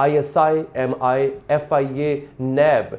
ISI, MI, FIA, NAB,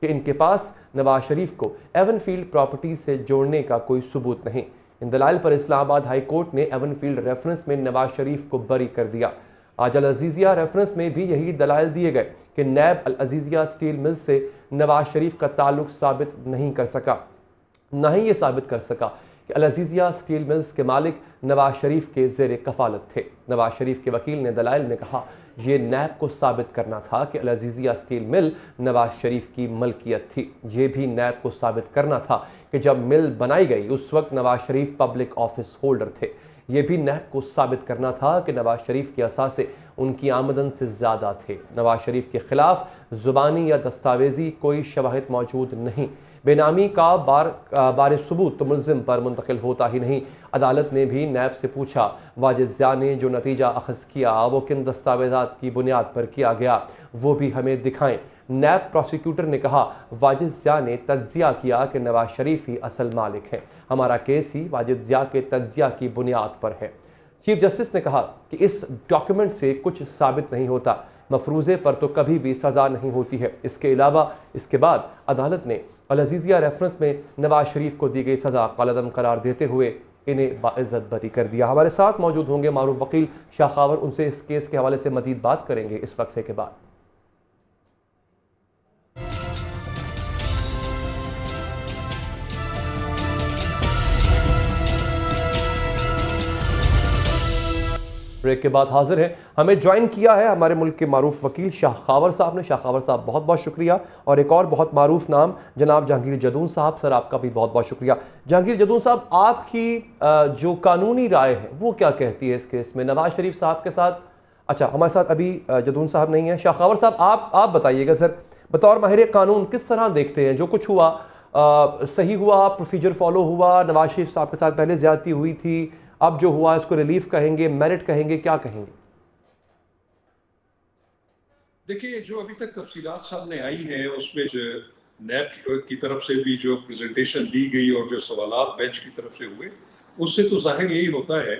کہ ان کے پاس نواز شریف کو ایون فیلڈ پراپرٹی سے جوڑنے کا کوئی ثبوت نہیں۔ ان دلائل پر اسلام آباد ہائی کورٹ نے ایون فیلڈ ریفرنس میں نواز شریف کو بری کر دیا۔ آج العزیزیہ ریفرنس میں بھی یہی دلائل دیے گئے کہ نیب العزیزیہ اسٹیل مل سے نواز شریف کا تعلق ثابت نہیں کر سکا، نہ ہی یہ ثابت کر سکا کہ العزیزیہ اسٹیل ملز کے مالک نواز شریف کے زیر کفالت تھے۔ نواز شریف کے وکیل نے دلائل میں کہا یہ نیب کو ثابت کرنا تھا کہ العزیزیہ اسٹیل مل نواز شریف کی ملکیت تھی۔ یہ بھی نیب کو ثابت کرنا تھا کہ جب مل بنائی گئی اس وقت Nawaz Sharif public office holder تھے۔ یہ بھی نیب کو ثابت کرنا تھا کہ نواز شریف کے اثاثے ان کی آمدن سے زیادہ تھے۔ نواز شریف کے خلاف زبانی یا دستاویزی کوئی شواہد موجود نہیں۔ بے نامی کا بار ثبوت تو ملزم پر منتقل ہوتا ہی نہیں۔ عدالت نے بھی نیب سے پوچھا واجد ضیاء نے جو نتیجہ اخذ کیا وہ کن دستاویزات کی بنیاد پر کیا گیا، وہ بھی ہمیں دکھائیں۔ نیب پروسیکیوٹر نے کہا واجد ضیاء نے تجزیہ کیا کہ نواز شریف ہی اصل مالک ہیں، ہمارا کیس ہی واجد ضیاء کے تجزیہ کی بنیاد پر ہے۔ چیف جسٹس نے کہا کہ اس ڈاکیومنٹ سے کچھ ثابت نہیں ہوتا، مفروضے پر تو کبھی بھی سزا نہیں ہوتی ہے۔ اس کے علاوہ اس کے بعد عدالت نے العزیزیہ ریفرنس میں نواز شریف کو دی گئی سزا کالعدم قرار دیتے ہوئے انہیں باعزت بری کر دیا۔ ہمارے ساتھ موجود ہوں گے معروف وکیل شاہ خاور، ان سے اس کیس کے حوالے سے مزید بات کریں گے اس وقفے کے بعد۔ بریک کے بعد حاضر ہیں، ہمیں جوائن کیا ہے ہمارے ملک کے معروف وکیل شاہ خاور صاحب نے۔ شاہ خاور صاحب بہت بہت شکریہ، اور ایک اور بہت معروف نام جناب جہانگیر جدون صاحب، سر آپ کا بھی بہت بہت شکریہ۔ جہانگیر جدون صاحب، آپ کی جو قانونی رائے ہے وہ کیا کہتی ہے اس کیس میں نواز شریف صاحب کے ساتھ؟ اچھا، ہمارے ساتھ ابھی جدون صاحب نہیں ہیں۔ شاہ خاور صاحب آپ بتائیے گا سر، بطور ماہر قانون کس طرح دیکھتے ہیں جو کچھ ہوا؟ صحیح ہوا؟ پروسیجر فالو ہوا؟ نواز شریف صاحب کے ساتھ پہلے زیادتی ہوئی تھی، اب جو ہوا اس کو ریلیف کہیں گے، میرٹ کہیں گے، کیا کہیں گے؟ دیکھیے، جو ابھی تک تفصیلات سامنے آئی ہیں اس میں نیب کی طرف سے بھی جو پریزنٹیشن دی گئی اور جو سوالات بینچ کی طرف سے ہوئے، اس سے تو ظاہر یہی ہوتا ہے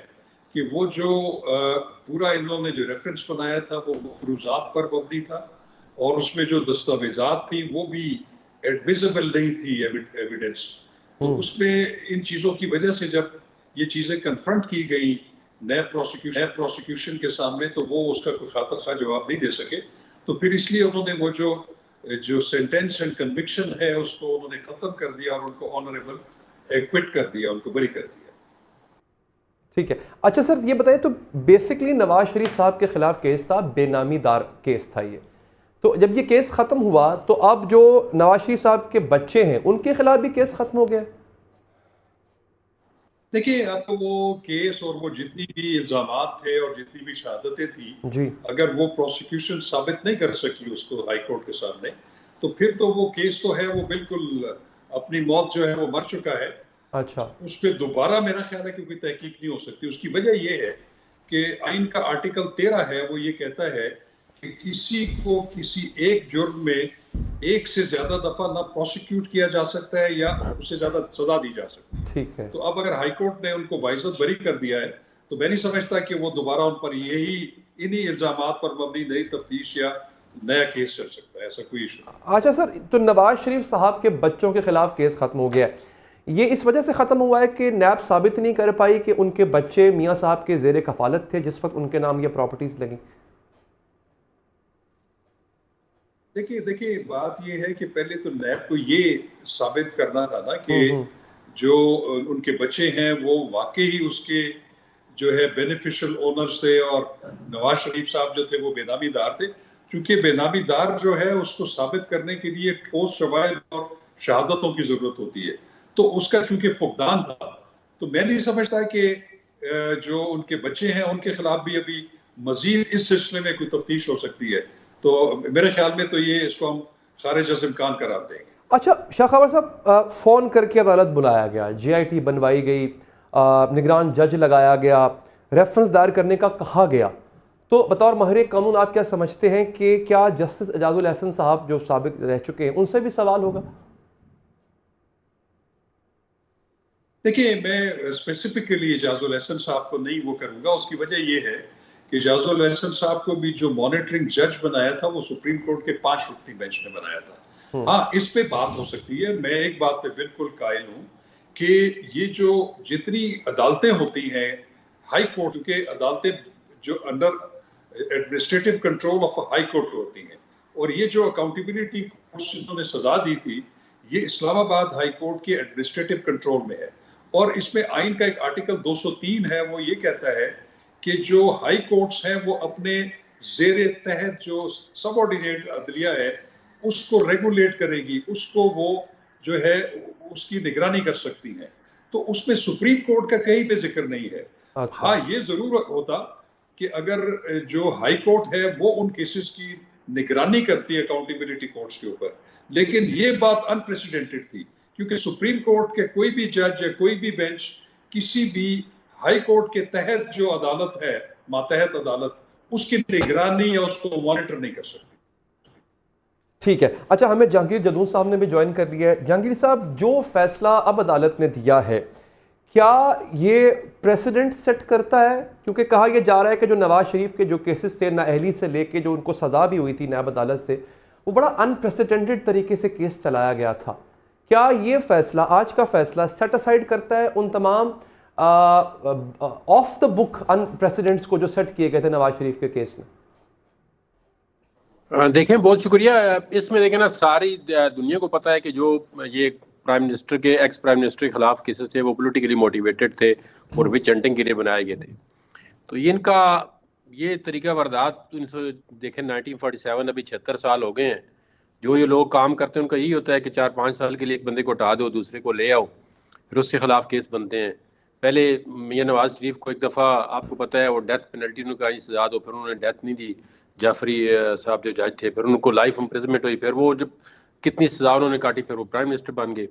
کہ وہ جو پورا انہوں نے جو ریفرنس بنایا تھا وہ مفروضات پر مبنی تھا، اور اس میں جو دستاویزات تھیں وہ بھی ایڈمیسیبل نہیں تھی ایویڈنس۔ تو اس میں ان چیزوں کی وجہ سے جب یہ چیزیں کنفرنٹ کی گئی نیب پروسیکیوشن کے سامنے، تو وہ اس کا کوئی خاطر خواہ جواب نہیں دے سکے، تو پھر اس لیے انہوں نے وہ جو سینٹینس اینڈ کنوکشن ہے اس کو انہوں نے ختم کر دیا اور ان کو آنریبل ایکوٹ کر دیا، ان کو بری کر دیا۔ ٹھیک ہے، اچھا سر یہ بتائیے، تو بیسکلی نواز شریف صاحب کے خلاف کیس تھا، بے نامی دار کیس تھا یہ، تو جب یہ کیس ختم ہوا تو اب جو نواز شریف صاحب کے بچے ہیں ان کے خلاف بھی کیس ختم ہو گیا؟ دیکھیے، اب وہ کیس اور وہ جتنی بھی الزامات تھے اور جتنی بھی شہادتیں تھیں جی، اگر وہ پروسیکیوشن ثابت نہیں کر سکی اس کو ہائی کورٹ کے سامنے، تو پھر تو وہ کیس تو ہے وہ بالکل اپنی موت جو ہے وہ مر چکا ہے۔ اچھا، اس پہ دوبارہ میرا خیال ہے کہ کوئی تحقیق نہیں ہو سکتی۔ اس کی وجہ یہ ہے کہ آئین کا آرٹیکل 13 ہے، وہ یہ کہتا ہے کہ کسی کو کسی ایک جرم میں ایک سے زیادہ دفعہ نہ پروسیکیوٹ کیا جا سکتا ہے یا اس سے زیادہ سزا دی جا سکتی ہے۔ ٹھیک ہے، تو اب اگر ہائی کورٹ نے ان کو باعزت بری کر دیا ہے تو میں نہیں سمجھتا کہ وہ دوبارہ ان پر انہی الزامات پر مبنی نئی تفتیش یا نیا کیس چل سکتا ہے، ایسا کوئی ایشو نہیں۔ اچھا سر، تو نواز شریف صاحب کے بچوں کے خلاف کیس ختم ہو گیا ہے، یہ اس وجہ سے ختم ہوا ہے کہ نیب ثابت نہیں کر پائی کہ ان کے بچے میاں صاحب کے زیر کفالت تھے جس وقت ان کے نام یہ پراپرٹیز لگیں؟ دیکھیے بات یہ ہے کہ پہلے تو نیب کو یہ ثابت کرنا تھا نا کہ جو ان کے بچے ہیں وہ واقعی اس کے جو ہے بینیفیشل اونرز تھے، اور نواز شریف صاحب جو تھے وہ بے نامی دار تھے۔ چونکہ بے نامی دار جو ہے اس کو ثابت کرنے کے لیے ٹھوس شواہد اور شہادتوں کی ضرورت ہوتی ہے، تو اس کا چونکہ فقدان تھا، تو میں نہیں سمجھتا کہ جو ان کے بچے ہیں ان کے خلاف بھی ابھی مزید اس سلسلے میں کوئی تفتیش ہو سکتی ہے، تو میرے خیال میں تو یہ اس کو ہم خارج از امکان قرار دیں گے۔ اچھا شاہ خاور صاحب، فون کر کے عدالت بلایا گیا، جی آئی ٹی بنوائی گئی، نگران جج لگایا گیا، ریفرنس دائر کرنے کا کہا گیا، تو بطور ماہر قانون آپ کیا سمجھتے ہیں کہ کیا جسٹس اعجاز الاحسن صاحب جو سابق رہ چکے ہیں ان سے بھی سوال ہوگا؟ دیکھیے، میں اسپیسیفکلی اعجاز الاحسن صاحب کو نہیں وہ کروں گا، اس کی وجہ یہ ہے کہ کہ اعجاز ال احسن صاحب کو بھی جو مانیٹرنگ جج بنایا تھا وہ سپریم کورٹ کے 5 رکنی بینچ نے بنایا تھا. ہاں اس پہ بات ہو سکتی ہے. میں ایک بات پہ بالکل قائل ہوں کہ یہ جو جتنی عدالتیں ہوتی ہیں ہائی کورٹ کے عدالتیں جو under administrative control of high court ہوتی ہیں, اور یہ جو اکاؤنٹیبلٹی جنہوں نے سزا دی تھی یہ اسلام آباد ہائی کورٹ کے ایڈمنسٹریٹو کنٹرول میں ہے. اور اس میں آئین کا ایک آرٹیکل 203 ہے, وہ یہ کہتا ہے کہ جو ہائی کورٹس ہیں وہ اپنے زیر تحت جو سب آرڈینیٹ عدلیہ ہے اس کو ریگولیٹ کرے گی, اس کو وہ جو ہے اس کی نگرانی کر سکتی ہیں. تو اس میں سپریم کورٹ کا کہیں پہ ذکر نہیں ہے. ہاں یہ ضرور ہوتا کہ اگر جو ہائی کورٹ ہے وہ ان کیسز کی نگرانی کرتی ہے اکاؤنٹیبلٹی کورٹس کے اوپر, لیکن یہ بات انپریسیڈنٹڈ تھی کیونکہ سپریم کورٹ کے کوئی بھی جج یا کوئی بھی بینچ کسی بھی ہائی کورٹ کے تحت جو عدالت ہے ماتحت عدالت اس کی نگرانی یا اس کو مانیٹر نہیں کر سکتی. ٹھیک ہے. اچھا ہمیں جہانگیر جدون صاحب نے بھی جوائن کر لیا ہے. جہانگیر صاحب جو فیصلہ اب عدالت نے دیا ہے کیا یہ پریسیڈنٹ سیٹ کرتا ہے؟ کیونکہ کہا یہ جا رہا ہے کہ جو نواز شریف کے جو کیسز سے نااہلی سے لے کے جو ان کو سزا بھی ہوئی تھی نیب عدالت سے وہ بڑا انپریسیڈنٹڈ طریقے سے کیس چلایا گیا تھا. کیا یہ فیصلہ آج کا فیصلہ سیٹ اسائڈ کرتا ہے ان تمام of the book in precedents کو جو سیٹ کیے گئے تھے نواز شریف کے کیس میں؟ دیکھیں بہت شکریہ. اس میں دیکھیں نا ساری دنیا کو پتہ ہے کہ جو یہ پرائم منسٹر کے ایکس پرائم منسٹر کے خلاف کیسز تھے وہ پولیٹیکلی موٹیویٹڈ تھے اور وچ ہنٹنگ کے لیے بنائے گئے تھے. تو یہ ان کا یہ طریقہ واردات دیکھیں 1947 ابھی 76 سال ہو گئے ہیں. جو یہ لوگ کام کرتے ہیں ان کا یہی ہوتا ہے کہ 4-5 سال کے لیے ایک بندے کو ہٹا دو دوسرے کو لے آؤ پھر اس کے خلاف کیس بنتے ہیں. پہلے میاں نواز شریف کو ایک دفعہ آپ کو پتہ ہے وہ ڈیتھ پینلٹی ان کا سزا دو, پھر انہوں نے ڈیتھ نہیں دی. جعفری صاحب جو جج تھے پھر ان کو لائف امپریزمنٹ ہوئی, پھر وہ جب کتنی سزا انہوں نے کاٹی پھر وہ پرائم منسٹر بن گئے.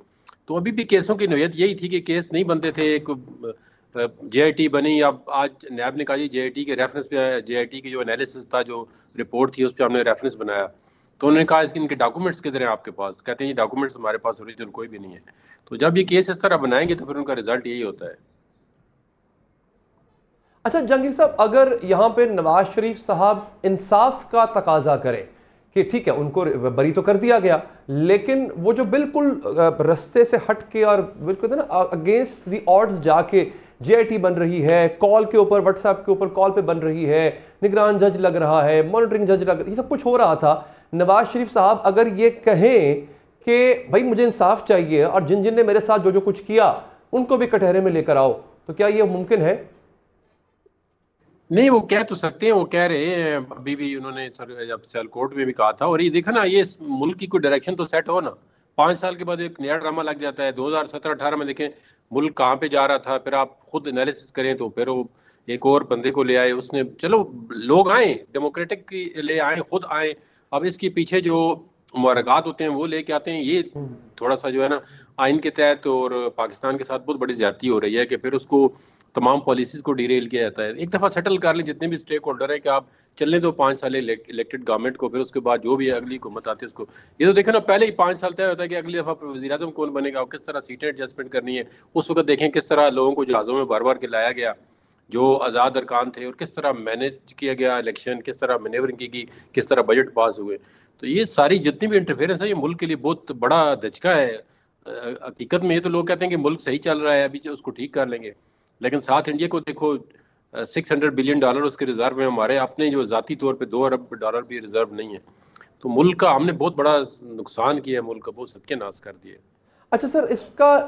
تو ابھی بھی کیسوں کی نوعیت یہی تھی کہ کیس نہیں بنتے تھے. ایک جے آئی ٹی بنی, اب آج نیب نے کہا جی جے آئی ٹی کے ریفرنس پہ جے آئی ٹی کی جو انالیسس تھا جو رپورٹ تھی اس پہ ہم نے ریفرنس بنایا. تو انہوں نے کہا ان کے ڈاکومنٹس کدھر ہیں آپ کے پاس؟ کہتے ہیں یہ ڈاکومنٹس ہمارے پاس اوریجنل کوئی بھی نہیں ہے. تو جب یہ کیس اس طرح بنائیں گے تو پھر ان کا رزلٹ یہی ہوتا ہے. اچھا جہانگیر صاحب اگر یہاں پہ نواز شریف صاحب انصاف کا تقاضا کریں کہ ٹھیک ہے ان کو بری تو کر دیا گیا لیکن وہ جو بالکل رستے سے ہٹ کے اور بالکل نا اگینسٹ دی آڈز جا کے جے آئی ٹی بن رہی ہے, کال کے اوپر واٹس ایپ کے اوپر کال پہ بن رہی ہے, نگران جج لگ رہا ہے, مانیٹرنگ جج لگ رہا ہے, یہ سب کچھ ہو رہا تھا. نواز شریف صاحب اگر یہ کہیں کہ بھائی مجھے انصاف چاہیے اور جن جن نے میرے ساتھ جو جو کچھ کیا ان کو بھی کٹہرے میں لے کر آؤ, تو کیا یہ ممکن ہے؟ نہیں وہ کہہ تو سکتے ہیں, وہ کہہ رہے ہیں ابھی بھی انہوں نے جب سیل کورٹ میں بھی کہا تھا. اور یہ دیکھا نا یہ ملک کی کوئی ڈائریکشن تو سیٹ ہو نا, 5 سال کے بعد ایک نیا ڈرامہ لگ جاتا ہے. 2017-18 میں دیکھیں ملک کہاں پہ جا رہا تھا, پھر آپ خود انالیسس کریں تو پھر وہ ایک اور بندے کو لے آئے, اس نے چلو لوگ آئیں ڈیموکریٹک کی لے آئیں خود آئیں, اب اس کے پیچھے جو محرکات ہوتے ہیں وہ لے کے آتے ہیں. یہ تھوڑا سا جو ہے نا آئین کے تحت اور پاکستان کے ساتھ بہت بڑی زیادتی ہو رہی ہے کہ پھر اس کو تمام پالیسیز کو ڈیریل کیا جاتا ہے. ایک دفعہ سیٹل کر لیں جتنے بھی اسٹیک ہولڈر ہیں کہ آپ چلنے دو 5 سال الیکٹڈ گورنمنٹ کو, پھر اس کے بعد جو بھی اگلی حکومت آتی ہے اس کو. یہ تو دیکھیں نا پہلے ہی 5 سال طے ہوتا ہے کہ اگلی دفعہ وزیر اعظم کون بنے گا اور کس طرح سیٹیں ایڈجسٹمنٹ کرنی ہے. اس وقت دیکھیں کس طرح لوگوں کو جہازوں میں بار بار کے لایا گیا جو آزاد ارکان تھے, اور کس طرح مینیج کیا گیا الیکشن, کس طرح مینیورنگ کی گئی, کس طرح بجٹ پاس ہوئے. تو یہ ساری جتنی بھی انٹرفیئرنس ہے یہ ملک کے لیے بہت بڑا دھچکا ہے. حقیقت میں یہ تو لوگ کہتے ہیں کہ ملک صحیح چل رہا ہے ابھی اس کو ٹھیک کر لیں گے, لیکن ساتھ انڈیا کو دیکھو $600 بلین اس کے ریزرو میں, ہمارے اپنے جو ذاتی طور پہ $2 ارب بھی ریزرو نہیں ہے. تو ملک کا ہم نے بہت بڑا نقصان کیا ہے, ملک کا بہت ستیہ ناش کر دیا. اچھا سر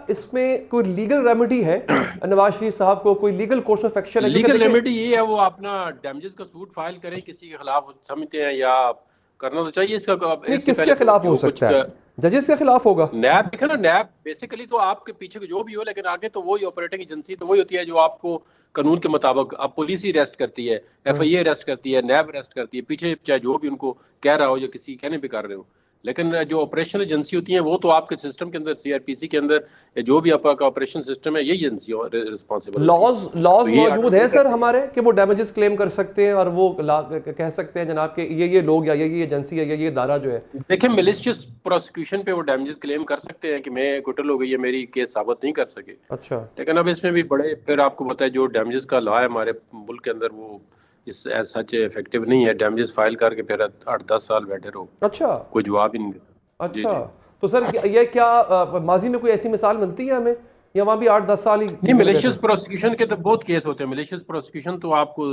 اس میں کوئی لیگل ریمیڈی ہے نواز شریف صاحب کو, کوئی لیگل کورس آف ایکشن ہے؟ لیگل ریمیڈی یہ ہے وہ اپنا ڈیمیجز کا سوٹ فائل کریں کسی کے خلاف, سمجھتے ہیں یا کرنا تو چاہیے. اس کا کس کے خلاف ہو سکتا ہے؟ ججز کے خلاف ہوگا. نیب دیکھیں نا, نیب بیسیکلی تو آپ کے پیچھے جو بھی ہو, لیکن آگے تو وہی آپریٹنگ ایجنسی تو وہی ہوتی ہے جو آپ کو قانون کے مطابق اب پولیس ہی اریسٹ کرتی ہے, ایف آئی اے اریسٹ کرتی ہے, نیب اریسٹ کرتی ہے, پیچھے چاہے جو بھی ان کو کہہ رہا ہو یا کسی کہنے پہ کر رہے ہو. لیکن جو آپریشنل ایجنسی ہوتی ہیں وہ تو آپ کے سسٹم کے اندر سی آر پی سی کے اندر جو بھی آپ کا آپریشن سسٹم ہے یہی ایجنسی رسپانسبل. لاز موجود ہیں سر ہمارے کہ وہ ڈیمیجز کلیم کر سکتے ہیں اور وہ کہہ سکتے ہیں جناب کہ یہ لوگ یا یہ ایجنسی ہے یا یہ ادارہ جو ہے. دیکھیں میلیشیس پروسیکیوشن پہ وہ ڈیمیجز کلیم کر سکتے ہیں کہ میں کوٹل ہو گئی ہے, میری کیس ثابت نہیں کر سکے. اچھا, لیکن اب اس میں بھی بڑے پھر آپ کو پتہ ہے جو ڈیمیجز کا لا ہے ہمارے ملک کے اندر وہ اس ایز سچ افیکٹو نہیں ہے. ڈیمیجز فائل کر کے پھر 8-10 سال بیٹھے رہو, اچھا کوئی جواب ہی نہیں دیتا. اچھا تو سر یہ کیا ماضی میں کوئی ایسی مثال ملتی ہے ہمیں, یا وہاں بھی 8-10 سال ہی؟ نہیں, ملیشیس پروسیکیوشن کے تو بہت کیس ہوتے ہیں. ملیشیس پروسیکیوشن تو آپ کو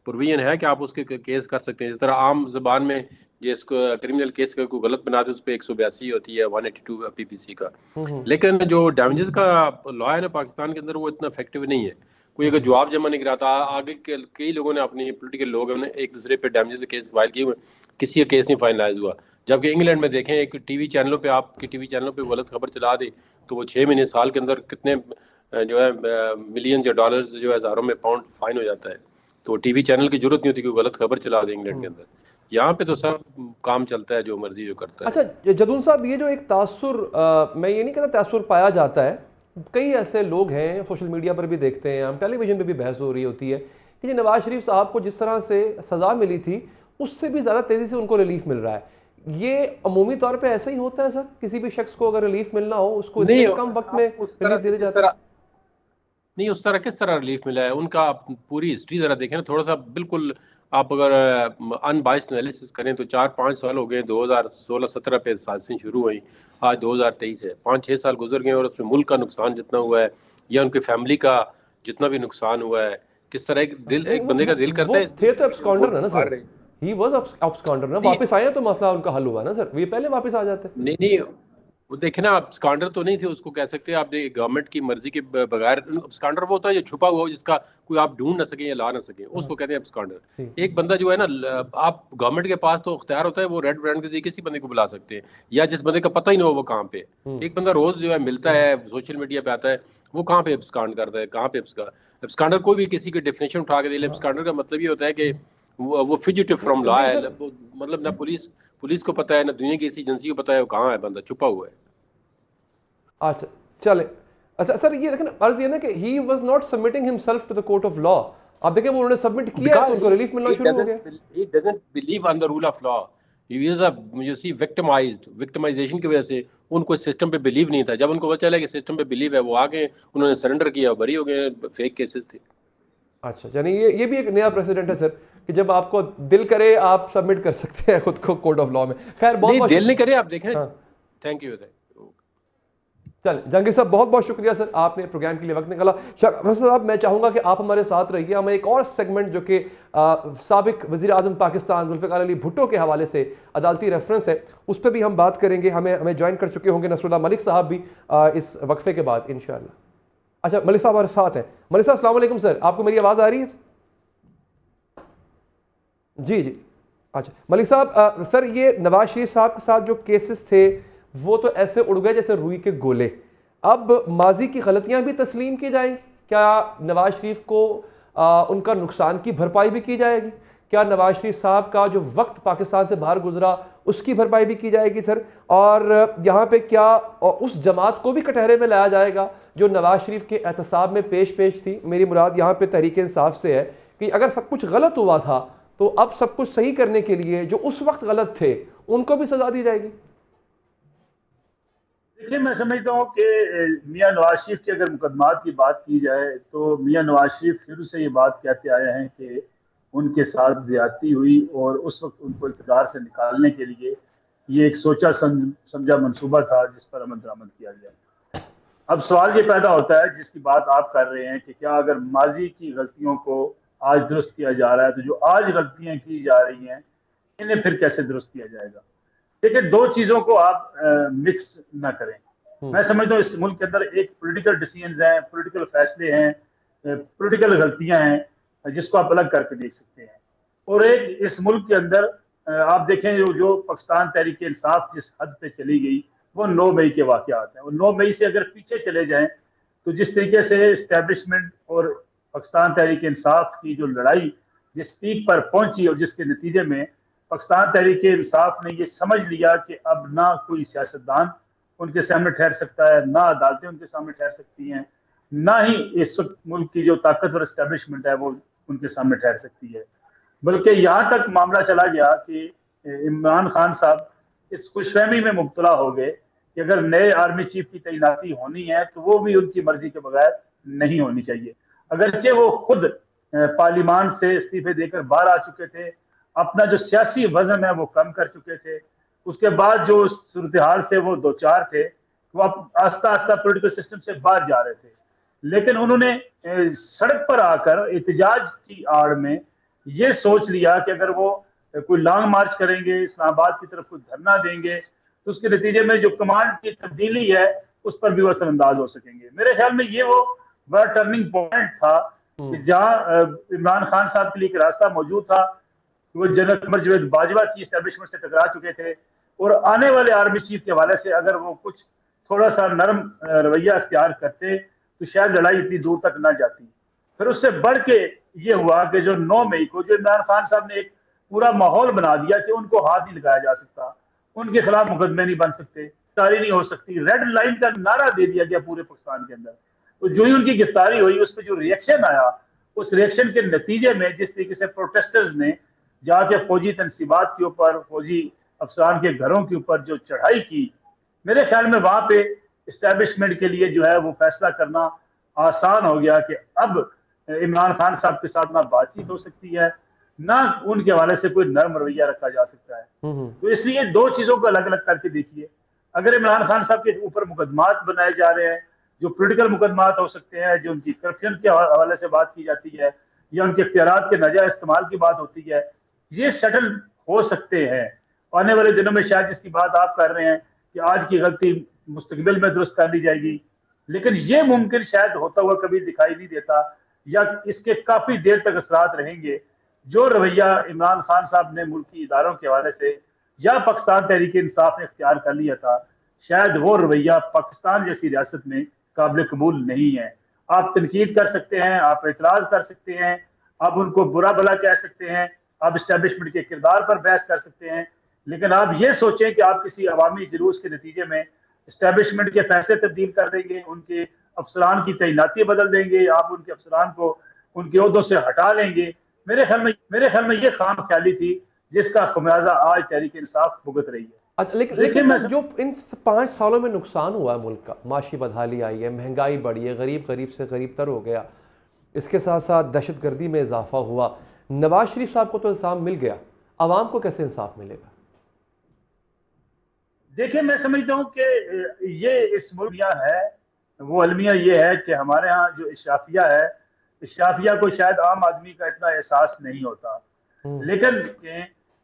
پروویژن ہے کہ آپ اس کے کیس کر سکتے ہیں. جس طرح عام زبان میں جس کو کرمنل کیس کا کوئی غلط بنا دے اس پہ 182 ہوتی ہے 182 پی پی سی کا. لیکن جو ڈیمیجز کا لا ہے نا پاکستان کے اندر, وہ اتنا افیکٹو نہیں ہے. کوئی اگر جواب جمع نہیں کراتا, آگے کئی لوگوں نے اپنی پولیٹیکل لوگ نے ایک دوسرے پہ ڈیمیجز کیس فائل کیے ہوئے, کسی کا کیس نہیں فائنلائز ہوا. جبکہ انگلینڈ میں دیکھیں ایک ٹی وی چینلوں پہ, آپ کی ٹی وی چینلوں پہ غلط خبر چلا دے تو وہ 6 مہینے سال کے اندر کتنے جو ہے ملینز یا ڈالرز جو ہے ہزاروں میں پاؤنڈ فائن ہو جاتا ہے. تو ٹی وی چینل کی ضرورت نہیں ہوتی کہ غلط خبر چلا دے انگلینڈ کے اندر. یہاں پہ تو سب کام چلتا ہے, جو مرضی جو کرتا ہے. اچھا جدون صاحب, یہ جو ایک تاثر, میں یہ نہیں کہتا تاثر پایا جاتا ہے, کئی ایسے لوگ ہیں سوشل میڈیا پر بھی دیکھتے ہیں ہم, ٹیلی ویژن پہ بھی بحث ہو رہی ہوتی ہے کہ نواز شریف صاحب کو جس طرح سے سزا ملی تھی اس سے بھی زیادہ تیزی سے ان کو ریلیف مل رہا ہے. یہ عمومی طور پہ ایسا ہی ہوتا ہے سر؟ کسی بھی شخص کو اگر ریلیف ملنا ہو اس کو اتنے کم وقت میں ریلیف دے جاتا ہے؟ نہیں, اس طرح کس طرح ریلیف ملا ہے ان کا؟ پوری ہسٹری ذرا دیکھیں نا تھوڑا سا. بالکل آپ اگر ان بائسڈ انالیسس کریں تو 4-5 سال ہو گئے, 2016-17 پہ سازشیں شروع ہوئیں, آج 2023 ہے, 5-6 سال گزر گئے. اور اس میں ملک کا نقصان جتنا ہوا ہے یا ان کی فیملی کا جتنا بھی نقصان ہوا ہے, کس طرح ایک بندے کا دل کرتا ہے. تھے تو ایبسکانڈر نا سر, ہی واز ایبسکانڈر نا, واپس آئے تو مسئلہ ان کا حل ہوا نا سر, یہ پہلے واپس آ جاتے. نہیں, وہ دیکھیں نا, آپ اسکانڈر تو نہیں تھے, اس کو کہہ سکتے ہیں آپ گورنمنٹ کی مرضی کے بغیر. اسکانڈر وہ ہوتا ہے جو چھپا ہوا ہو, جس کا کوئی آپ ڈھونڈ نہ سکیں یا لا نہ سکیں, اس کو کہتے ہیں اسکانڈر. ایک بندہ جو ہے نا, آپ گورنمنٹ کے پاس تو اختیار ہوتا ہے, وہ ریڈ برانڈ کے ذریعے کسی بندے کو بلا سکتے ہیں, یا جس بندے کا پتہ ہی نہ ہو وہ کہاں پہ. ایک بندہ روز جو ہے ملتا ہے, سوشل میڈیا پہ آتا ہے, وہ کہاں پہ اسکانڈ کرتا ہے, کہاں پہ اسکانڈر. کوئی بھی کسی کی ڈیفینیشن اٹھا کے دے لے, اسکانڈر کا مطلب یہ ہوتا ہے کہ وہ فیجیٹیو فرام لا ہے. مطلب نہ پولیس کو پتہ ہے, نہ دنیا کی کسی ایجنسی کو پتہ ہے وہ کہاں ہے, بندہ چھپا ہوا ہے. اچھا چلے. اچھا سر, یہ دیکھیں عرض یہ نا کہ he was not submitting himself to the court of law. آپ دیکھیں وہ انہوں نے سبمٹ کیا تو ان کو ریلیف ملنا شروع ہو گیا. He doesn't believe on the rule of law. He is you see victimized. Victimization کی وجہ سے ان کو سسٹم پہ بلیو نہیں تھا. جب ان کو پتہ چلا کہ سسٹم پہ بلیو ہے, وہ آگے انہوں نے سرنڈر کیا, بری ہو گئے. فیک کیسز تھے. اچھا, یعنی یہ بھی ایک نیا پریسیڈنٹ ہے سر کہ جب آپ کو دل کرے آپ سبمٹ کر سکتے ہیں خود کو کورٹ آف لا میں. خیر بہت دل نہیں کرے, آپ دیکھیں. Thank you. چل جہانگیر صاحب بہت بہت شکریہ سر, آپ نے پروگرام کے لیے وقت نکالا. صاحب میں چاہوں گا کہ آپ ہمارے ساتھ رہیے. ہمیں ایک اور سیگمنٹ جو کہ سابق وزیر اعظم پاکستان ذوالفقار علی بھٹو کے حوالے سے عدالتی ریفرنس ہے, اس پہ بھی ہم بات کریں گے. ہمیں جوائن کر چکے ہوں گے نصر اللہ ملک صاحب بھی اس وقفے کے بعد انشاءاللہ. اچھا ملک صاحب ہمارے ساتھ ہیں. ملک صاحب السلام علیکم سر, آپ کو میری آواز آ رہی ہے؟ جی. اچھا ملک صاحب, سر یہ نواز شریف صاحب کے ساتھ جو کیسز تھے وہ تو ایسے اڑ گئے جیسے روئی کے گولے. اب ماضی کی غلطیاں بھی تسلیم کی جائیں گی؟ کیا نواز شریف کو ان کا نقصان کی بھرپائی بھی کی جائے گی؟ کیا نواز شریف صاحب کا جو وقت پاکستان سے باہر گزرا اس کی بھرپائی بھی کی جائے گی سر؟ اور یہاں پہ کیا اس جماعت کو بھی کٹہرے میں لایا جائے گا جو نواز شریف کے احتساب میں پیش تھی؟ میری مراد یہاں پہ تحریک انصاف سے ہے کہ اگر سب کچھ غلط ہوا تھا تو اب سب کچھ صحیح کرنے کے لیے جو اس وقت غلط تھے ان کو بھی سزا دی جائے گی؟ دیکھیں میں سمجھتا ہوں کہ میاں نواز شریف کے اگر مقدمات کی بات کی جائے تو میاں نواز شریف شروع سے یہ بات کہتے آئے ہیں کہ ان کے ساتھ زیادتی ہوئی اور اس وقت ان کو اقتدار سے نکالنے کے لیے یہ ایک سوچا سمجھا منصوبہ تھا جس پر عمل درآمد کیا گیا. اب سوال یہ پیدا ہوتا ہے جس کی بات آپ کر رہے ہیں کہ کیا اگر ماضی کی غلطیوں کو آج درست کیا جا رہا ہے تو جو آج غلطیاں کی جا رہی ہیں انہیں پھر کیسے درست کیا جائے گا؟ دیکھیں دو چیزوں کو آپ مکس نہ کریں. میں سمجھتا ہوں اس ملک کے اندر ایک پولیٹیکل ڈیسیژنز ہیں, پولیٹیکل فیصلے ہیں, پولیٹیکل غلطیاں ہیں جس کو آپ الگ کر کے دیکھ سکتے ہیں, اور ایک اس ملک کے اندر آپ دیکھیں جو پاکستان تحریک انصاف جس حد پہ چلی گئی وہ 9 مئی کے واقعات ہیں. اور 9 مئی سے اگر پیچھے چلے جائیں تو جس طریقے سے اسٹیبلشمنٹ اور پاکستان تحریک انصاف کی جو لڑائی جس پیک پر پہنچی اور جس کے نتیجے میں پاکستان تحریک انصاف نے یہ سمجھ لیا کہ اب نہ کوئی سیاستدان ان کے سامنے ٹھہر سکتا ہے, نہ عدالتیں ان کے سامنے ٹھہر سکتی ہیں, نہ ہی اس وقت ملک کی جو طاقتور اسٹیبلشمنٹ ہے وہ ان کے سامنے ٹھہر سکتی ہے. بلکہ یہاں تک معاملہ چلا گیا کہ عمران خان صاحب اس خوش فہمی میں مبتلا ہو گئے کہ اگر نئے آرمی چیف کی تعیناتی ہونی ہے تو وہ بھی ان کی مرضی کے بغیر نہیں ہونی چاہیے, اگرچہ وہ خود پارلیمان سے استعفے دے کر باہر آ چکے تھے، اپنا جو سیاسی وزن ہے وہ کم کر چکے تھے. اس کے بعد جو صورتحال سے وہ دوچار تھے وہ اب آہستہ آہستہ پولیٹیکل سسٹم سے باہر جا رہے تھے. لیکن انہوں نے سڑک پر آ کر احتجاج کی آڑ میں یہ سوچ لیا کہ اگر وہ کوئی لانگ مارچ کریں گے، اسلام آباد کی طرف کوئی دھرنا دیں گے، تو اس کے نتیجے میں جو کمانڈ کی تبدیلی ہے اس پر بھی وہ اثر انداز ہو سکیں گے. میرے خیال میں یہ وہ بڑا ٹرننگ پوائنٹ تھا کہ جہاں عمران خان صاحب کے لیے ایک راستہ موجود تھا کہ وہ جنرل قمر جاوید باجوہ کی اسٹیبلشمنٹ سے ٹکرا چکے تھے، اور آنے والے آرمی چیف کے حوالے سے اگر وہ کچھ تھوڑا سا نرم رویہ اختیار کرتے تو شاید لڑائی اتنی دور تک نہ جاتی. پھر اس سے بڑھ کے یہ ہوا کہ جو 9 مئی کو جو عمران خان صاحب نے ایک پورا ماحول بنا دیا کہ ان کو ہاتھ نہیں لگایا جا سکتا، ان کے خلاف مقدمے نہیں بن سکتے، گرفتاری نہیں ہو سکتی، ریڈ لائن کا نعرہ دے دیا گیا پورے پاکستان کے اندر. تو جو ہی ان کی گرفتاری ہوئی اس پہ جو ریئیکشن آیا، اس ریئیکشن کے نتیجے میں جس طریقے سے پروٹیسٹرز نے جا کے فوجی تنصیبات کے اوپر، فوجی افسران کے گھروں کے اوپر جو چڑھائی کی، میرے خیال میں وہاں پہ اسٹیبلشمنٹ کے لیے جو ہے وہ فیصلہ کرنا آسان ہو گیا کہ اب عمران خان صاحب کے ساتھ نہ بات چیت ہو سکتی ہے، نہ ان کے حوالے سے کوئی نرم رویہ رکھا جا سکتا ہے. تو اس لیے دو چیزوں کو الگ الگ کر کے دیکھیے. اگر عمران خان صاحب کے اوپر مقدمات بنائے جا رہے ہیں جو پولیٹیکل مقدمات ہو سکتے ہیں، جو ان کی کرپشن کے حوالے سے بات کی جاتی ہے یا ان کے اختیارات کے ناجائز استعمال کی بات ہوتی ہے، یہ سیٹل ہو سکتے ہیں. آنے والے دنوں میں شاید جس کی بات آپ کر رہے ہیں کہ آج کی غلطی مستقبل میں درست کر لی جائے گی، لیکن یہ ممکن شاید ہوتا ہوا کبھی دکھائی نہیں دیتا، یا اس کے کافی دیر تک اثرات رہیں گے. جو رویہ عمران خان صاحب نے ملکی اداروں کے حوالے سے یا پاکستان تحریک انصاف نے اختیار کر لیا تھا، شاید وہ رویہ پاکستان جیسی ریاست میں قابل قبول نہیں ہے. آپ تنقید کر سکتے ہیں، آپ اعتراض کر سکتے ہیں، آپ ان کو برا بھلا کہہ سکتے ہیں، آپ اسٹیبلشمنٹ کے کردار پر بحث کر سکتے ہیں، لیکن آپ یہ سوچیں کہ آپ کسی عوامی جلوس کے نتیجے میں اسٹیبلشمنٹ کے فیصلے تبدیل کر دیں گے، ان کے افسران کی تعیناتی بدل دیں گے، آپ ان کے افسران کو ان کے عہدوں سے ہٹا لیں گے. میرے خیال میں یہ خام خیالی تھی جس کا خمیازہ آج تحریک انصاف بھگت رہی ہے. اچھا لیکن جو ان 5 سالوں میں نقصان ہوا ہے ملک کا، معاشی بدحالی آئی ہے، مہنگائی بڑھی ہے، غریب سے غریب تر ہو گیا، اس کے ساتھ ساتھ دہشت گردی میں اضافہ ہوا. نواز شریف صاحب کو تو انصاف مل گیا، عوام کو کیسے انصاف ملے گا؟ دیکھیں میں سمجھتا ہوں کہ یہ اس ملک ہے وہ المیہ یہ ہے کہ ہمارے ہاں جو اشرافیہ ہے، اشرافیہ کو شاید عام آدمی کا اتنا احساس نہیں ہوتا، لیکن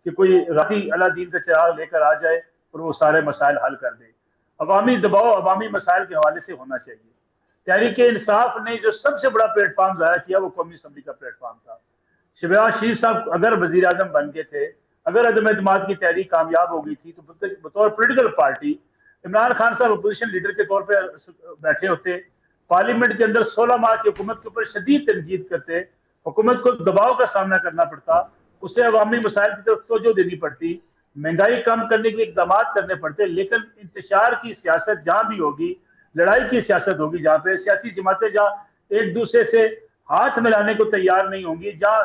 کہ کوئی راتی اللہ دین کا چراغ لے کر آ جائے اور وہ سارے مسائل حل کر دے. عوامی دباؤ عوامی مسائل کے حوالے سے ہونا چاہیے. تحریک انصاف نے جو سب سے بڑا پلیٹ فارم ضائع کیا وہ قومی اسمبلی کا پلیٹ فارم تھا. شہباز شریف صاحب اگر وزیر اعظم بن گئے تھے، اگر عدم اعتماد کی تحریک کامیاب ہو گئی تھی، تو بطور پولیٹیکل پارٹی عمران خان صاحب اپوزیشن لیڈر کے طور پہ بیٹھے ہوتے، پارلیمنٹ کے اندر 16 ماہ کی حکومت کے اوپر شدید تنقید کرتے، حکومت کو دباؤ کا سامنا کرنا پڑتا، اسے عوامی مسائل کی طرف توجہ دینی پڑتی، مہنگائی کم کرنے کے اقدامات کرنے پڑتے. لیکن انتشار کی سیاست جہاں بھی ہوگی، لڑائی کی سیاست ہوگی، جہاں پہ سیاسی جماعتیں جہاں ایک دوسرے سے ہاتھ ملانے کو تیار نہیں ہوں گی، جہاں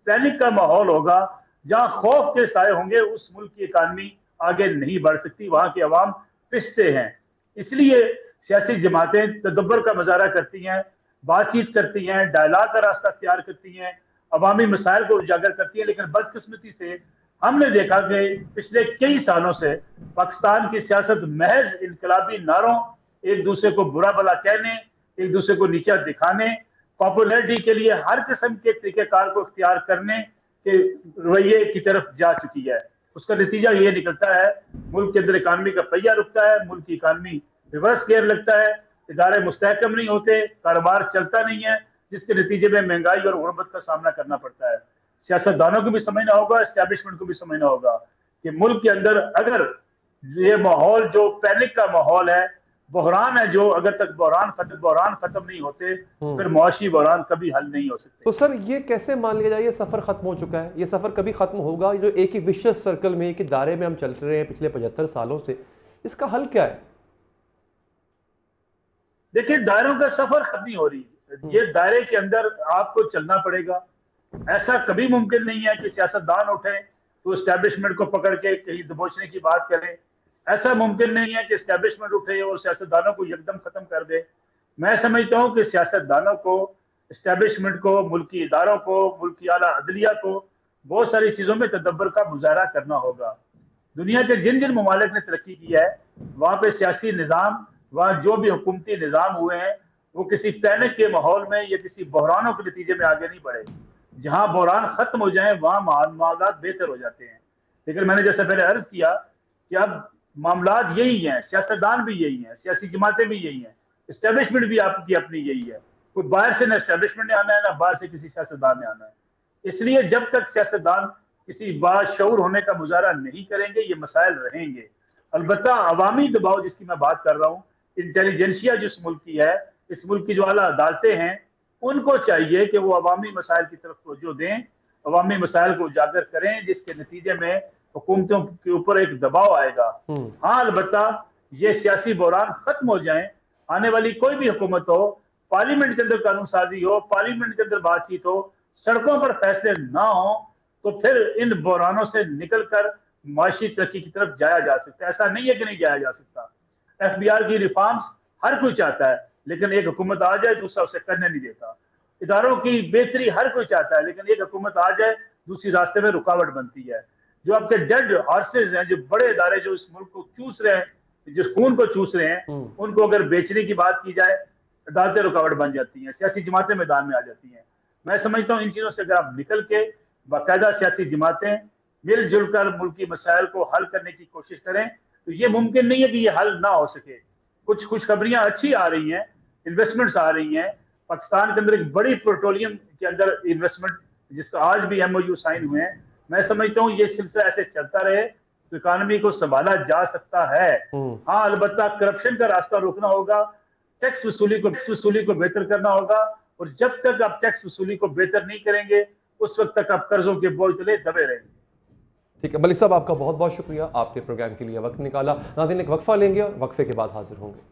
پینک کا ماحول ہوگا، جہاں خوف کے سائے ہوں گے، اس ملک کی اکانومی آگے نہیں بڑھ سکتی. وہاں کے عوام پستے ہیں. اس لیے سیاسی جماعتیں تدبر کا مظاہرہ کرتی ہیں، بات چیت کرتی ہیں، ڈائلاگ کا راستہ اختیار کرتی ہیں، عوامی مسائل کو اجاگر کرتی ہیں. لیکن بدقسمتی سے ہم نے دیکھا کہ پچھلے کئی سالوں سے پاکستان کی سیاست محض انقلابی نعروں، ایک دوسرے کو برا بھلا کہنے، ایک دوسرے کو نیچا دکھانے، پاپولیرٹی کے لیے ہر قسم کے طریقہ کار کو اختیار کرنے کے رویے کی طرف جا چکی ہے. اس کا نتیجہ یہ نکلتا ہے ملک کے اندر اکانومی کا پہیہ رکتا ہے، ملک کی اکانومی ریورس گیئر لگتا ہے، ادارے مستحکم نہیں ہوتے، کاروبار چلتا نہیں ہے، جس کے نتیجے میں مہنگائی اور غربت کا سامنا کرنا پڑتا ہے. سیاستدانوں کو بھی سمجھنا ہوگا، اسٹیبلشمنٹ کو بھی سمجھنا ہوگا کہ ملک کے اندر اگر یہ ماحول جو پینک کا ماحول ہے، بحران ہے، جو اگر تک بحران ختم نہیں ہوتے پھر معاشی بحران کبھی حل نہیں ہو سکتے. تو سر یہ کیسے مان لیا جائے یہ سفر ختم ہو چکا ہے؟ یہ سفر کبھی ختم ہوگا؟ جو ایک ہی وشیس سرکل میں، ایک ہی دائرے میں ہم چل رہے ہیں پچھلے 75 سالوں سے، اس کا حل کیا ہے؟ دیکھیں دائروں کا سفر ختم نہیں ہو رہی، یہ دائرے کے اندر آپ کو چلنا پڑے گا. ایسا کبھی ممکن نہیں ہے کہ سیاستدان اٹھیں تو اسٹیبلشمنٹ کو پکڑ کے کہیں دبوچنے کی بات کریں. ایسا ممکن نہیں ہے کہ اسٹیبلشمنٹ اٹھے اور سیاستدانوں کو یکدم ختم کر دے. میں سمجھتا ہوں کہ سیاستدانوں کو اسٹیبلشمنٹ کو، ملکی اداروں کو، ملکی اعلیٰ عدلیہ کو بہت ساری چیزوں میں تدبر کا مظاہرہ کرنا ہوگا۔ دنیا کے جن جن ممالک نے ترقی کی ہے وہاں پہ سیاسی نظام، وہاں جو بھی حکومتی نظام ہوئے ہیں وہ کسی پینک کے ماحول میں یا کسی بحرانوں کے نتیجے میں آگے نہیں بڑھے۔ جہاں بحران ختم ہو جائیں وہاں معاملات بہتر ہو جاتے ہیں۔ لیکن میں نے جیسے پہلے عرض کیا کہ اب معاملات یہی ہیں، سیاستدان بھی یہی ہیں، سیاسی جماعتیں بھی یہی ہیں، اسٹیبلشمنٹ بھی آپ کی اپنی یہی ہے۔ کوئی باہر سے نہ اسٹیبلشمنٹ نے آنا ہے نہ باہر سے کسی سیاستدان نے آنا ہے۔ اس لیے جب تک سیاستدان کسی باشعور ہونے کا مظاہرہ نہیں کریں گے یہ مسائل رہیں گے۔ البتہ عوامی دباؤ جس کی میں بات کر رہا ہوں، انٹیلیجنسیا جس ملک کی ہے، اس ملک کی جو اعلیٰ عدالتیں ہیں، ان کو چاہیے کہ وہ عوامی مسائل کی طرف توجہ دیں، عوامی مسائل کو اجاگر کریں، جس کے نتیجے میں حکومتوں کے اوپر ایک دباؤ آئے گا۔ ہاں البتہ یہ سیاسی بحران ختم ہو جائیں، آنے والی کوئی بھی حکومت ہو، پارلیمنٹ کے اندر قانون سازی ہو، پارلیمنٹ کے اندر بات چیت ہو، سڑکوں پر فیصلے نہ ہوں، تو پھر ان بحرانوں سے نکل کر معاشی ترقی کی طرف جایا جا سکتا ہے۔ ایسا نہیں ہے کہ نہیں جایا جا سکتا۔ ایف بی آر کی ریفارمز ہر کوئی چاہتا ہے، لیکن ایک حکومت آ جائے دوسرا اسے کرنے نہیں دیتا۔ اداروں کی بہتری ہر کوئی چاہتا ہے، لیکن ایک حکومت آ جائے دوسری راستے میں رکاوٹ بنتی ہے۔ جو آپ کے ڈیڈ ہارسز ہیں، جو بڑے ادارے جو اس ملک کو چوس رہے ہیں، جس خون کو چوس رہے ہیں، ان کو اگر بیچنے کی بات کی جائے عدالتیں رکاوٹ بن جاتی ہیں، سیاسی جماعتیں میدان میں آ جاتی ہیں۔ میں سمجھتا ہوں ان چیزوں سے اگر آپ نکل کے باقاعدہ سیاسی جماعتیں مل جل کر ملکی مسائل کو حل کرنے کی کوشش کریں تو یہ ممکن نہیں ہے کہ یہ حل نہ ہو سکے۔ کچھ خوشخبریاں اچھی آ رہی ہیں، انویسٹمنٹس آ رہی ہیں۔ پاکستان کے اندر ایک بڑی پیٹرولیم کے اندر انویسٹمنٹ جس کا آج بھی ایم او یو سائن ہوئے ہیں۔ میں سمجھتا ہوں یہ سلسلہ ایسے چلتا رہے تو اکانومی کو سنبھالا جا سکتا ہے۔ ہاں البتہ کرپشن کا راستہ روکنا ہوگا، ٹیکس وصولی کو بہتر کرنا ہوگا، اور جب تک آپ ٹیکس وصولی کو بہتر نہیں کریں گے اس وقت تک آپ قرضوں کے بوجھ تلے دبے رہیں گے۔ ٹھیک ہے ملک صاحب، آپ کا بہت بہت شکریہ، آپ نے پروگرام کے لیے وقت نکالا۔ ناظرین ایک وقفہ لیں گے اور وقفے کے بعد حاضر ہوں گے۔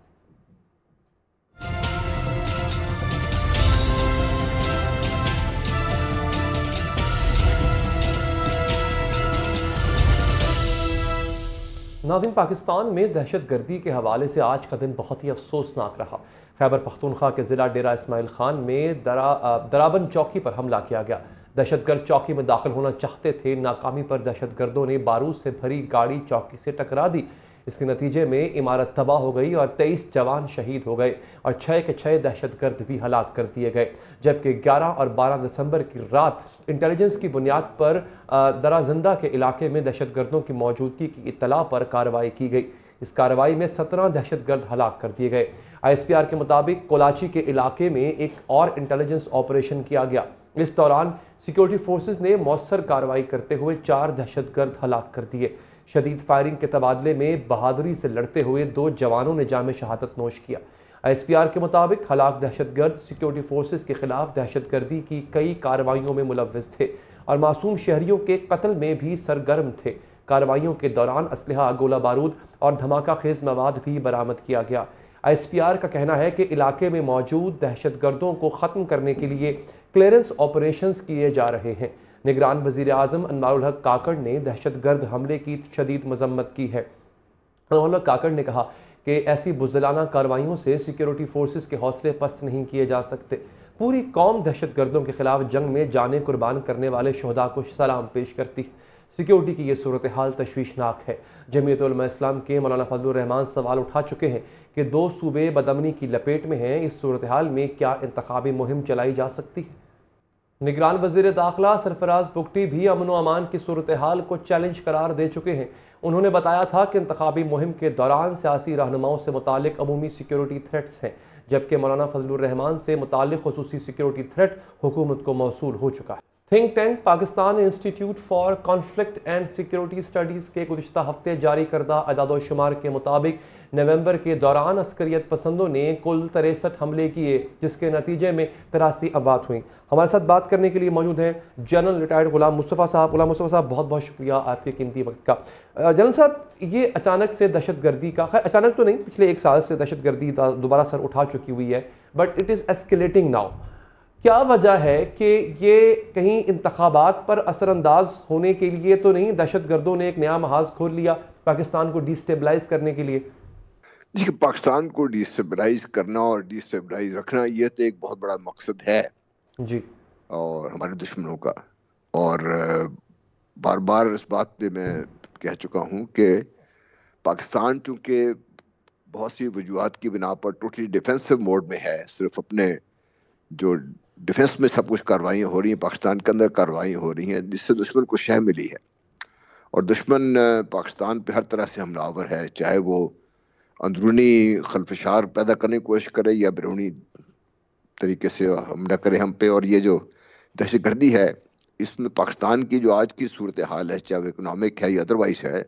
ناظرین پاکستان میں دہشت گردی کے حوالے سے آج کا دن بہت ہی افسوسناک رہا۔ خیبر پختونخوا کے ضلع ڈیرہ اسماعیل خان میں درابن چوکی پر حملہ کیا گیا۔ دہشت گرد چوکی میں داخل ہونا چاہتے تھے، ناکامی پر دہشت گردوں نے بارود سے بھری گاڑی چوکی سے ٹکرا دی۔ اس کے نتیجے میں عمارت تباہ ہو گئی اور 23 جوان شہید ہو گئے اور 6 کے 6 دہشت گرد بھی ہلاک کر دیے گئے، جبکہ 11 اور 12 دسمبر کی رات انٹیلیجنس کی بنیاد پر درازندہ کے علاقے میں دہشت گردوں کی موجودگی کی اطلاع پر کارروائی کی گئی۔ اس کارروائی میں 17 دہشت گرد ہلاک کر دیے گئے۔ آئی ایس پی آر کے مطابق کولاچی کے علاقے میں ایک اور انٹیلیجنس آپریشن کیا گیا۔ اس دوران سیکیورٹی فورسز نے مؤثر کارروائی کرتے ہوئے 4 دہشت گرد ہلاک کر دیے۔ شدید فائرنگ کے تبادلے میں بہادری سے لڑتے ہوئے 2 جوانوں نے جام شہادت نوش کیا۔ آئی ایس پی آر کے مطابق ہلاک دہشت گرد سیکیورٹی فورسز کے خلاف دہشت گردی کی کئی کارروائیوں میں ملوث تھے اور معصوم شہریوں کے قتل میں بھی سرگرم تھے۔ کارروائیوں کے دوران اسلحہ، گولہ بارود اور دھماکہ خیز مواد بھی برآمد کیا گیا۔ آئی ایس پی آر کا کہنا ہے کہ علاقے میں موجود دہشت گردوں کو ختم کرنے کے لیے کلیئرنس آپریشنز کیے جا رہے ہیں۔ نگران وزیر اعظم انوار الحق کاکڑ نے دہشت گرد حملے کی شدید مذمت کی ہے۔ انوار الحق کاکڑ نے کہا کہ ایسی بزدلانہ کارروائیوں سے سیکیورٹی فورسز کے حوصلے پست نہیں کیے جا سکتے۔ پوری قوم دہشت گردوں کے خلاف جنگ میں جانیں قربان کرنے والے شہداء کو سلام پیش کرتی ہے۔ سیکیورٹی کی یہ صورتحال تشویشناک ہے۔ جمعیت علماء اسلام کے مولانا فضل الرحمان سوال اٹھا چکے ہیں کہ 2 صوبے بدامنی کی لپیٹ میں ہیں، اس صورتحال میں کیا انتخابی مہم چلائی جا سکتی ہے؟ نگران وزیر داخلہ سرفراز بگٹی بھی امن و امان کی صورتحال کو چیلنج قرار دے چکے ہیں۔ انہوں نے بتایا تھا کہ انتخابی مہم کے دوران سیاسی رہنماؤں سے متعلق عمومی سیکیورٹی تھریٹس ہیں، جبکہ مولانا فضل الرحمان سے متعلق خصوصی سیکیورٹی تھریٹ حکومت کو موصول ہو چکا ہے۔ Think tank Pakistan institute for conflict and security studies کے گزشتہ ہفتے جاری کردہ اعداد و شمار کے مطابق نومبر کے دوران عسکریت پسندوں نے کل 63 حملے کیے، جس کے نتیجے میں 83 اموات ہوئیں۔ ہمارے ساتھ بات کرنے کے لیے موجود ہیں جنرل ریٹائرڈ غلام مصطفیٰ صاحب۔ غلام مصطفیٰ صاحب بہت بہت شکریہ آپ کے قیمتی وقت کا۔ جنرل صاحب، یہ اچانک سے دہشت گردی کا، خیر اچانک تو نہیں، پچھلے 1 سال سے دہشت گردی دوبارہ سر اٹھا چکی ہوئی ہے، بٹ اٹ از ایسکیلیٹنگ ناؤ۔ کیا وجہ ہے کہ یہ کہیں انتخابات پر اثر انداز ہونے کے لیے تو نہیں، دہشت گردوں نے ایک نیا محاذ کھول لیا پاکستان کو ڈی اسٹیبلائز کرنے کے لیے؟ جی، پاکستان کو ڈی اسٹیبلائز کرنا اور ڈی اسٹیبلائز رکھنا یہ تو ایک بہت بڑا مقصد ہے، جی اور ہمارے دشمنوں کا. اور بار بار اس بات پہ میں کہہ چکا ہوں کہ پاکستان چونکہ بہت سی وجوہات کی بنا پر ٹوٹلی ڈیفینسو موڈ میں ہے، صرف اپنے جو ڈیفینس میں سب کچھ کارروائیاں ہو رہی ہیں، پاکستان کے اندر کارروائیاں ہو رہی ہیں، جس سے دشمن کو شہ ملی ہے. اور دشمن پاکستان پہ ہر طرح سے حملہ آور ہے، چاہے وہ اندرونی خلفشار پیدا کرنے کی کوشش کرے یا بیرونی طریقے سے حملہ کرے ہم پہ. اور یہ جو دہشت گردی ہے، اس میں پاکستان کی جو آج کی صورتحال ہے، چاہے وہ اکنامک ہے یا ادروائز ہے،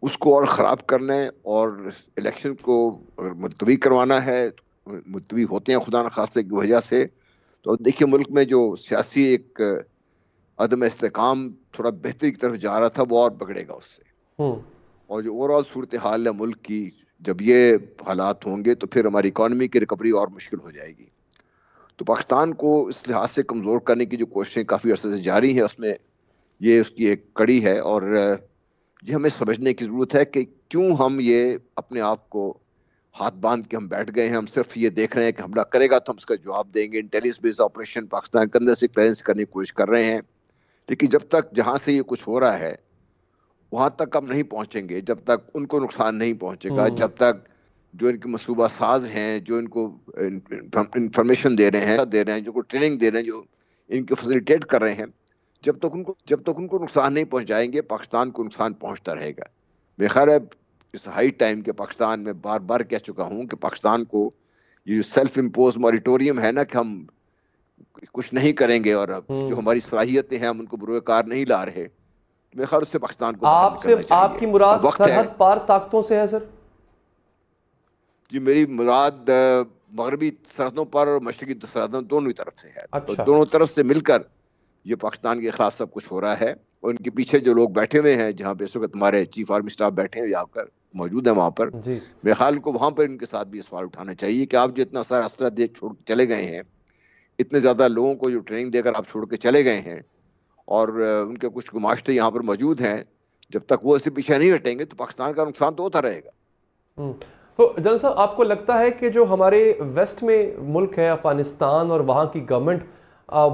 اس کو اور خراب کرنا ہے. اور الیکشن کو اگر ملتوی کروانا ہے، ملتوی ہوتے ہیں خدا نخواستہ کی وجہ سے، تو دیکھیے ملک میں جو سیاسی ایک عدم استحکام تھوڑا بہتری کی طرف جا رہا تھا، وہ اور بگڑے گا اس سے. اور جو اوور آل صورتحال ہے ملک کی، جب یہ حالات ہوں گے تو پھر ہماری اکانومی کی ریکوری اور مشکل ہو جائے گی. تو پاکستان کو اس لحاظ سے کمزور کرنے کی جو کوششیں کافی عرصے سے جاری ہیں، اس میں یہ اس کی ایک کڑی ہے. اور یہ ہمیں سمجھنے کی ضرورت ہے کہ کیوں ہم یہ اپنے آپ کو ہاتھ باندھ کے ہم بیٹھ گئے ہیں. ہم صرف یہ دیکھ رہے ہیں کہ حملہ کرے گا تو ہم اس کا جواب دیں گے. انٹیلیجنس بیس آپریشن پاکستان کے اندر سے کلیئرنس کرنے کی کوشش کر رہے ہیں، لیکن جب تک جہاں سے یہ کچھ ہو رہا ہے وہاں تک ہم نہیں پہنچیں گے، جب تک ان کو نقصان نہیں پہنچے گا، جب تک جو ان کے منصوبہ ساز ہیں، جو ان کو انفارمیشن دے رہے ہیں، جو کو ٹریننگ دے رہے ہیں، جو ان کو فیسیلیٹیٹ کر رہے ہیں، جب تک ان کو نقصان نہیں پہنچائیں گے، پاکستان کو نقصان پہنچتا رہے گا. میرا خیال ہے اس ہائی ٹائم کے پاکستان میں بار بار کہہ چکا ہوں کہ پاکستان کو یہ جو سیلف امپوز موریٹوریم ہے نا، کہ ہم کچھ نہیں کریں گے اور جو ہماری صلاحیتیں ہیں ہم ان کو بروئے کار نہیں لا رہے، میرے خیال سے پاکستان کو باہر نکلنا چاہیے. آپ کی مراد وقت ہے. سرحد پار طاقتوں سے ہے سر؟ جی میری مراد مغربی سرحدوں پر اور مشرقی سرحدوں دونوں ہی طرف سے ہے. تو دونوں طرف سے مل کر یہ پاکستان کے خلاف سب کچھ ہو رہا ہے. اور ان کے پیچھے جو لوگ بیٹھے ہوئے ہیں، جہاں پہ اس وقت ہمارے چیف آرمی اسٹاف بیٹھے ہیں یا کر موجود ہیں وہاں پر، میرے خیال کو وہاں پر ان کے ساتھ بھی یہ سوال اٹھانا چاہیے کہ آپ جو اتنا سارا اسلحہ دے چھوڑ کے چلے گئے ہیں، اتنے زیادہ لوگوں کو جو ٹریننگ دے کر آپ چھوڑ کے چلے گئے ہیں، اور ان کے کچھ گماشتے یہاں پر موجود ہیں، جب تک وہ اسے پیچھے نہیں ہٹیں گے تو پاکستان کا نقصان تو ہوتا رہے گا. تو جنرل صاحب، آپ کو لگتا ہے کہ جو ہمارے ویسٹ میں ملک ہے افغانستان، اور وہاں کی گورنمنٹ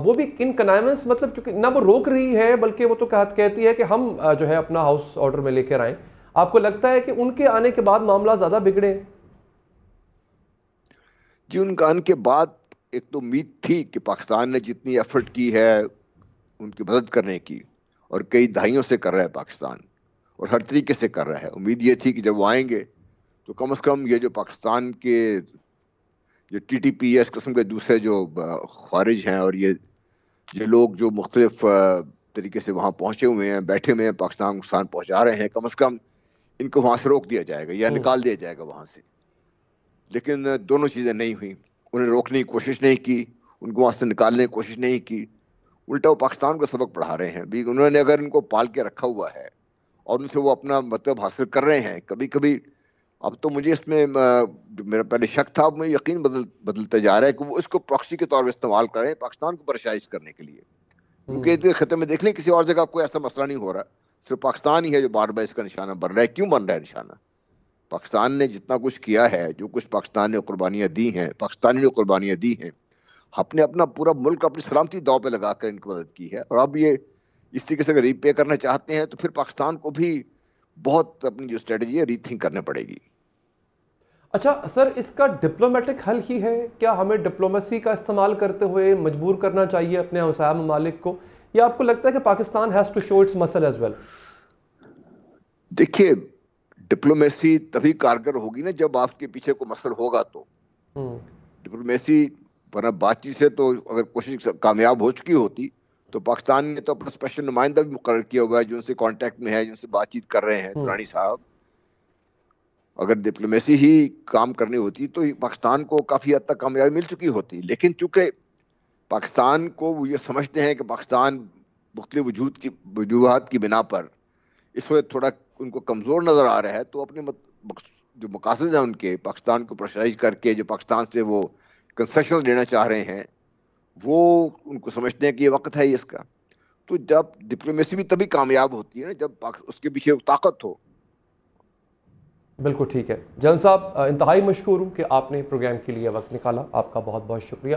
وہ بھی ان کنائنس مطلب چونکہ نہ وہ روک رہی ہے بلکہ وہ تو کہتی ہے کہ ہم جو ہے اپنا ہاؤس آرڈر میں لے کر آئیں، آپ کو لگتا ہے کہ ان کے آنے کے بعد معاملہ زیادہ بگڑے ہیں؟ جی ان کا آنے کے بعد ایک تو امید تھی کہ پاکستان نے جتنی ایفرٹ کی ہے ان کی مدد کرنے کی، اور کئی دہائیوں سے کر رہا ہے پاکستان، اور ہر طریقے سے کر رہا ہے، امید یہ تھی کہ جب وہ آئیں گے تو کم از کم یہ جو پاکستان کے جو ٹی ٹی پی اس قسم کے دوسرے جو خارج ہیں، اور یہ لوگ جو مختلف طریقے سے وہاں پہنچے ہوئے ہیں، بیٹھے ہوئے ہیں، پاکستان کو نقصان پہنچا رہے ہیں، کم از کم ان کو وہاں سے روک دیا جائے گا یا نکال دیا جائے گا وہاں سے. لیکن دونوں چیزیں نہیں ہوئیں. انہیں روکنے کی کوشش نہیں کی، ان کو وہاں سے نکالنے کی کوشش نہیں کی، الٹا وہ پاکستان کو سبق پڑھا رہے ہیں. بھی انہوں نے اگر ان کو پال کے رکھا ہوا ہے اور ان سے وہ اپنا مطلب حاصل کر رہے ہیں، کبھی کبھی اب تو مجھے اس میں میرا پہلے شک تھا، اب میں یقین بدلتا جا رہا ہے کہ وہ اس کو پراکسی کے طور پر استعمال کر رہے ہیں پاکستان کو پریشائز کرنے کے لیے. کیونکہ اس خطے میں دیکھ لیں کسی اور جگہ کوئی ایسا مسئلہ نہیں ہو رہا، صرف پاکستان ہی ہے جو بار بار اس کا نشانہ بن رہا ہے. کیوں بن رہا ہے نشانہ؟ پاکستان نے جتنا کچھ کیا ہے، جو کچھ پاکستان نے قربانیاں دی ہیں، پاکستانی نے قربانیاں دی ہیں، اپنے اپنا پورا ملک اپنی سلامتی داؤ پہ لگا کر ان کی مدد کی ہے. اور اب یہ اس طریقے سے اگر ری پے کرنا چاہتے ہیں تو پھر پاکستان کو بھی بہت اپنی جو اسٹریٹجی ہے ری تھنک کرنے پڑے گی. اچھا سر، اس کا ڈپلومیٹک حل ہی ہے کیا؟ ہمیں ڈپلومیسی کا استعمال کرتے ہوئے مجبور کرنا چاہیے اپنے ہمسایہ ممالک کو، یا آپ کو لگتا ہے کہ Pakistan has to show its muscle as well? دیکھیے ڈپلومیسی تبھی کارگر ہوگی نا جب آپ کے پیچھے کوئی مسئلہ ہوگا. تو ڈپلومیسی ورنہ بات چیت سے تو اگر کوشش کامیاب ہو چکی ہوتی تو پاکستان نے تو اپنا اسپیشل نمائندہ بھی مقرر کیا ہوا ہے جو ان سے کانٹیکٹ میں ہے، جو ان سے بات چیت کر رہے ہیں. درانی صاحب، اگر ڈپلومیسی ہی کام کرنی ہوتی تو پاکستان کو کافی حد تک کامیابی مل چکی ہوتی. لیکن چونکہ پاکستان کو وہ یہ سمجھتے ہیں کہ پاکستان مختلف وجوہات کی بنا پر اس وقت تھوڑا ان کو کمزور نظر آ رہا ہے، تو اپنے جو مقاصد ہیں ان کے، پاکستان کو پریشرائز کر کے جو پاکستان سے وہ کنسیشن لینا چاہ رہے ہیں، وہ ان کو سمجھتے ہیں کہ یہ وقت ہے اس کا. تو جب ڈپلومیسی بھی تبھی کامیاب ہوتی ہے نا جب اس کے پیچھے طاقت ہو. بالکل ٹھیک ہے جنرل صاحب، انتہائی مشکور ہوں کہ آپ نے پروگرام کے لیے وقت نکالا. آپ کا بہت بہت شکریہ.